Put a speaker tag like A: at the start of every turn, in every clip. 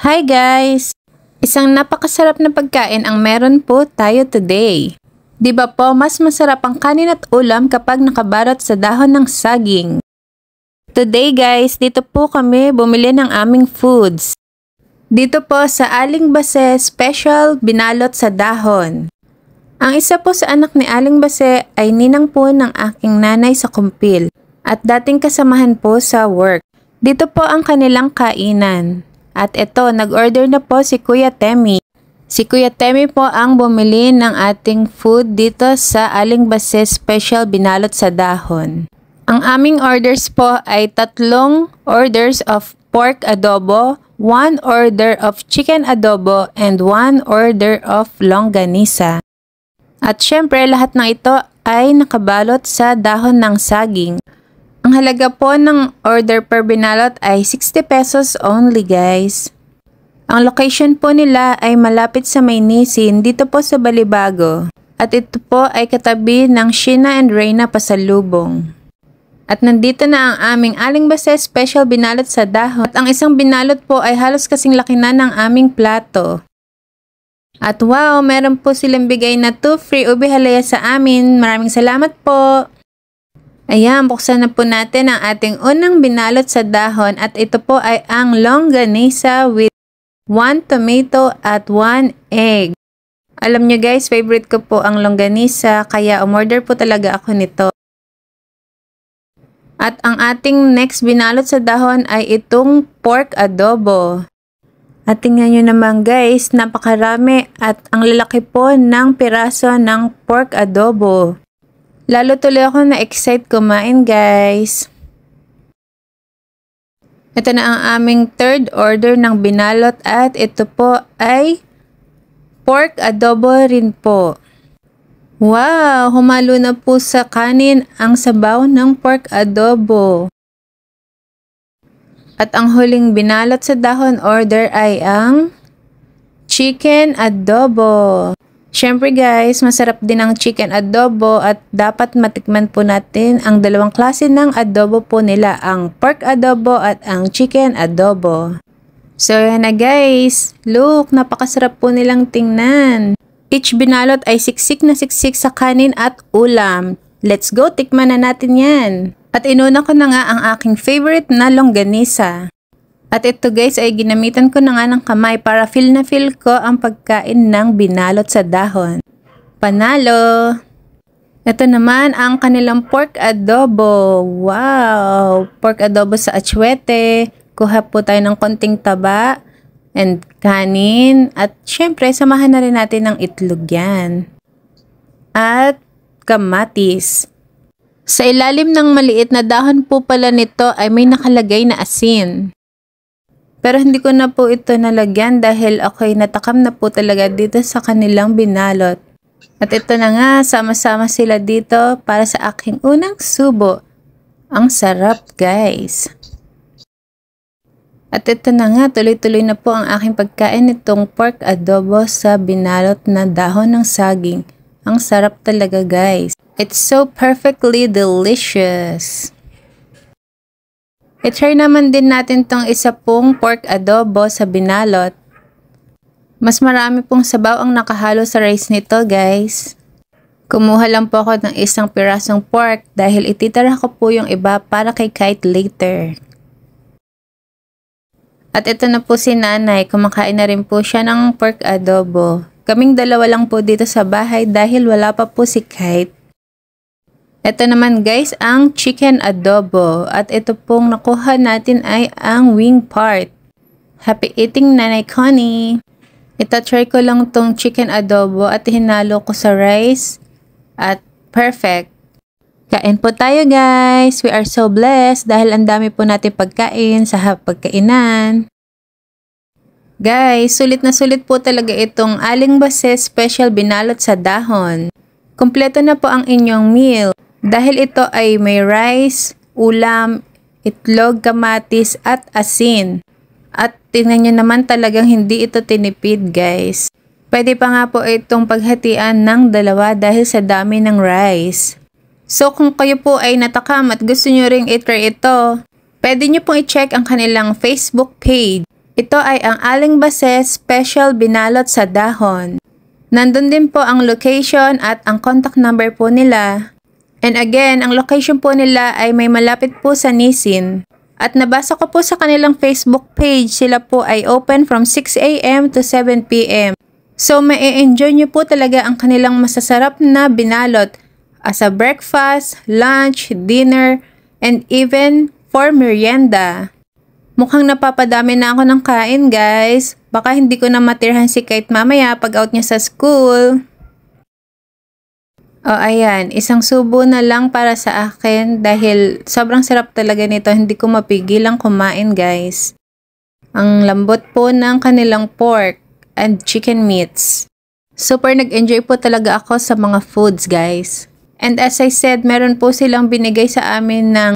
A: Hi guys! Isang napakasarap na pagkain ang meron po tayo today. Di ba po mas masarap ang kanin at ulam kapag nakabalot sa dahon ng saging? Today guys, dito po kami bumili ng aming foods. Dito po sa Aling Base Special Binalot sa Dahon. Ang isa po sa anak ni Aling Base ay ninang po ng aking nanay sa kumpil at dating kasamahan po sa work. Dito po ang kanilang kainan. At ito, nag-order na po si Kuya Temi. Si Kuya Temi po ang bumili ng ating food dito sa Aling Base Special Binalot sa Dahon. Ang aming orders po ay 3 orders of pork adobo, 1 order of chicken adobo, and 1 order of longganisa. At syempre, lahat ng ito ay nakabalot sa dahon ng saging. Ang halaga po ng order per binalot ay 60 pesos only guys. Ang location po nila ay malapit sa Maynisin dito po sa Balibago. At ito po ay katabi ng Sheena and Reyna Pasalubong. At nandito na ang aming Aling Base Special Binalot sa Dahon. At ang isang binalot po ay halos kasing laki na ng aming plato. At wow, meron po silang bigay na 2 free ube halaya sa amin. Maraming salamat po! Ayan, buksan na po natin ang ating unang binalot sa dahon at ito po ay ang longganisa with 1 tomato at 1 egg. Alam nyo guys, favorite ko po ang longganisa kaya umorder po talaga ako nito. At ang ating next binalot sa dahon ay itong pork adobo. At tingnan nyo naman guys, napakarami at ang lalaki po ng piraso ng pork adobo. Lalo tuloy ako na-excite kumain guys. Ito na ang aming 3rd order ng binalot at ito po ay pork adobo rin po. Wow! Humalo na po sa kanin ang sabaw ng pork adobo. At ang huling binalot sa dahon order ay ang chicken adobo. Siyempre guys, masarap din ang chicken adobo at dapat matikman po natin ang dalawang klase ng adobo po nila, ang pork adobo at ang chicken adobo. So yan na guys, look, napakasarap po nilang tingnan. Each binalot ay siksik na siksik sa kanin at ulam. Let's go, tikman na natin yan. At inuna ko na nga ang aking favorite na longganisa. At ito guys ay ginamitan ko na nga ng kamay para feel na feel ko ang pagkain ng binalot sa dahon. Panalo! Ito naman ang kanilang pork adobo. Wow! Pork adobo sa atsuete. Kuha po tayo ng konting taba and kanin. At syempre samahan na rin natin ng itlog yan. At kamatis. Sa ilalim ng maliit na dahon po pala nito ay may nakalagay na asin. Pero hindi ko na po ito nalagyan dahil ako'y natakam na po talaga dito sa kanilang binalot. At ito na nga, sama-sama sila dito para sa aking unang subo. Ang sarap guys! At ito na nga, tuloy-tuloy na po ang aking pagkain nitong pork adobo sa binalot na dahon ng saging. Ang sarap talaga guys! It's so perfectly delicious! I-try naman din natin tong isa pong pork adobo sa binalot. Mas marami pong sabaw ang nakahalo sa rice nito guys. Kumuha lang po ako ng isang pirasong pork dahil ititira ko po yung iba para kay Kite later. At ito na po si nanay, kumakain na rin po siya ng pork adobo. Kaming dalawa lang po dito sa bahay dahil wala pa po si Kite. Ito naman guys ang chicken adobo at ito pong nakuha natin ay ang wing part. Happy eating Nanay Connie! Ito try ko lang tong chicken adobo at hinalo ko sa rice at perfect. Kain po tayo guys! We are so blessed dahil ang dami po natin pagkain sa pagkainan. Guys, sulit na sulit po talaga itong Aling Base Special Binalot sa Dahon. Kompleto na po ang inyong meal. Dahil ito ay may rice, ulam, itlog, kamatis at asin. At tingnan nyo naman talagang hindi ito tinipid guys. Pwede pa nga po itong paghatian ng dalawa dahil sa dami ng rice. So kung kayo po ay natakam at gusto nyo ring i-try ito, pwede nyo pong i-check ang kanilang Facebook page. Ito ay ang Aling Base Special Binalot sa Dahon. Nandun din po ang location at ang contact number po nila. And again, ang location po nila ay may malapit po sa Nisin. At nabasa ko po sa kanilang Facebook page, sila po ay open from 6 a.m. to 7 p.m. So, ma-enjoy nyo po talaga ang kanilang masasarap na binalot as a breakfast, lunch, dinner, and even for merienda. Mukhang napapadami na ako ng kain, guys. Baka hindi ko na matirhan si Kate mamaya pag out niya sa school. O ayan, isang subo na lang para sa akin dahil sobrang sarap talaga nito. Hindi ko mapigilang kumain, guys. Ang lambot po ng kanilang pork and chicken meats. Super nag-enjoy po talaga ako sa mga foods, guys. And as I said, meron po silang binigay sa amin ng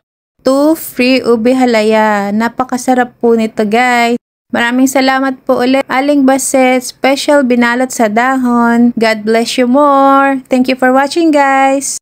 A: 2 free ube halaya. Napakasarap po nito, guys. Maraming salamat po ulit. Aling Base Special Binalot sa Dahon. God bless you more. Thank you for watching, guys.